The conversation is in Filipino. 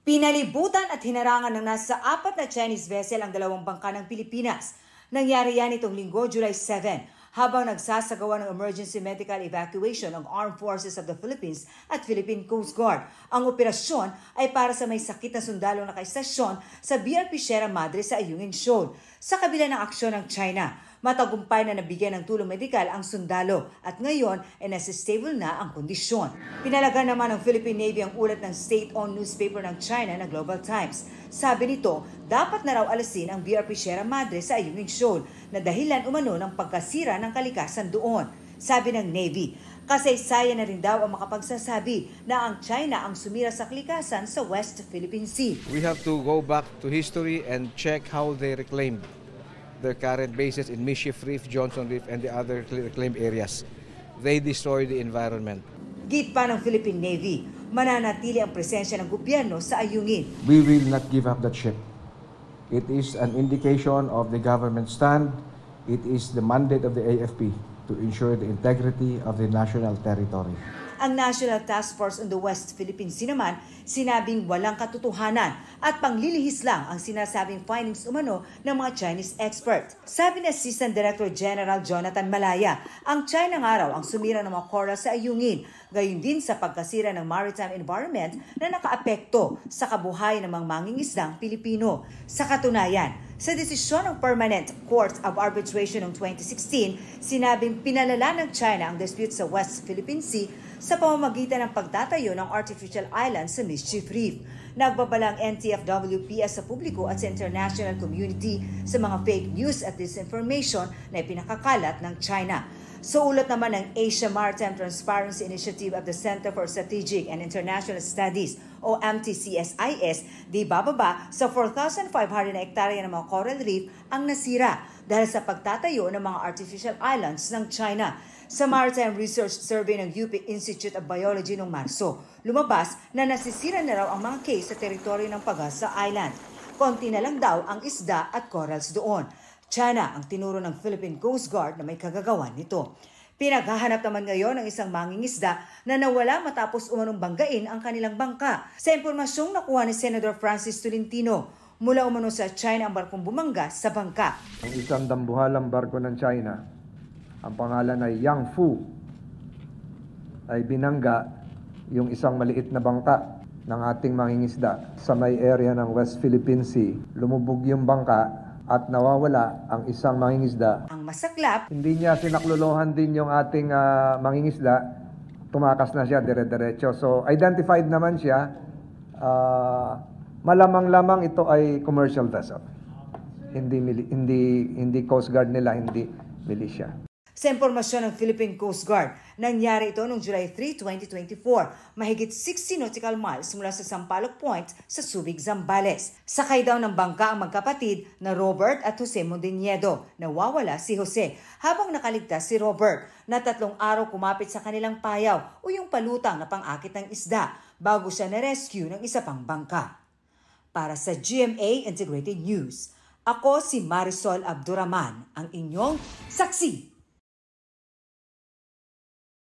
Pinalibutan at hinarangan ng nasa 4 na Chinese vessel ang dalawang bangka ng Pilipinas. Nangyari yan itong Linggo, July 7, habang nagsasagawa ng emergency medical evacuation ng Armed Forces of the Philippines at Philippine Coast Guard. Ang operasyon ay para sa may sakit na sundalo na nakaistasyon sa BRP Sierra Madre sa Ayungin Shoal. Sa kabila ng aksyon ng China, matagumpay na nabigyan ng tulong medikal ang sundalo at ngayon ay nasa stable na ang kondisyon. Pinalaga naman ng Philippine Navy ang ulat ng state-owned newspaper ng China na Global Times. Sabi nito, dapat na raw alasin ang BRP Sierra Madre sa Ayungin Shoal na dahilan umano ng pagkasira ng kalikasan doon. Sabi ng Navy, kasaysayan na rin daw ang makapagsasabi na ang China ang sumira sa kalikasan sa West Philippine Sea. We have to go back to history and check how they reclaimed their current bases in Mischief Reef, Johnson Reef, and the other reclaimed areas. They destroy the environment. Git pa ng Philippine Navy, mananatili ang presensya ng gobyerno sa Ayungin. We will not give up that ship. It is an indication of the government stand. It is the mandate of the AFP to ensure the integrity of the national territory. Ang National Task Force on the West Philippine Sea naman, sinabing walang katotohanan at panglilihis lang ang sinasabing findings umano ng mga Chinese expert. Sabi ni Assistant Director General Jonathan Malaya, ang China nga raw ang sumira ng mga coral sa Ayungin, gayon din sa pagkasira ng maritime environment na nakaapekto sa kabuhayan ng mga mangingisdang Pilipino. Sa katunayan, sa desisyon ng Permanent Court of Arbitration noong 2016, sinabing pinalala ng China ang dispute sa West Philippine Sea sa pamamagitan ng pagtatayo ng artificial island sa Mischief Reef. Nagbabalang NTFWPS sa publiko at sa international community sa mga fake news at disinformation na ipinakakalat ng China. Sa ulat naman ng Asia Maritime Transparency Initiative of the Center for Strategic and International Studies o MTCSIS, di bababa sa 4,500 na hektarya ng mga coral reef ang nasira dahil sa pagtatayo ng mga artificial islands ng China. Sa Maritime Research Survey ng UP Institute of Biology noong Marso, lumabas na nasisira na raw ang mga case sa teritoryo ng Pagasa Island. Konti na lang daw ang isda at corals doon. China ang tinuro ng Philippine Coast Guard na may kagagawan nito. Pinaghahanap naman ngayon ng isang mangingisda na nawala matapos umanong banggain ang kanilang bangka. Sa impormasyong nakuha ni Senator Francis Tolentino, mula umano sa China ang barkong bumangga sa bangka. Ang isang dambuhalang barko ng China, ang pangalan ay Yang Fu, ay binangga yung isang maliit na bangka ng ating mangingisda sa may area ng West Philippine Sea. Lumubog yung bangka at nawawala ang isang mangingisda. Ang masaklap, hindi niya sinaklolohan din yung ating mangingisda. Tumakas na siya dire-diretso. So identified naman siya. Malamang-lamang ito ay commercial vessel. Hindi Coast Guard nila, hindi militia. sa impormasyon ng Philippine Coast Guard, nangyari ito noong July 3, 2024, mahigit 60 nautical miles mula sa Sampaloc Point sa Subic, Zambales. Sakay daw ng bangka ang magkapatid na Robert at Jose Mondeñedo. Nawawala si Jose habang nakaligtas si Robert na 3 araw kumapit sa kanilang payaw o yung palutang na pang-akit ng isda bago siya na-rescue ng isa pang bangka. Para sa GMA Integrated News, ako si Marisol Abduraman, ang inyong saksi.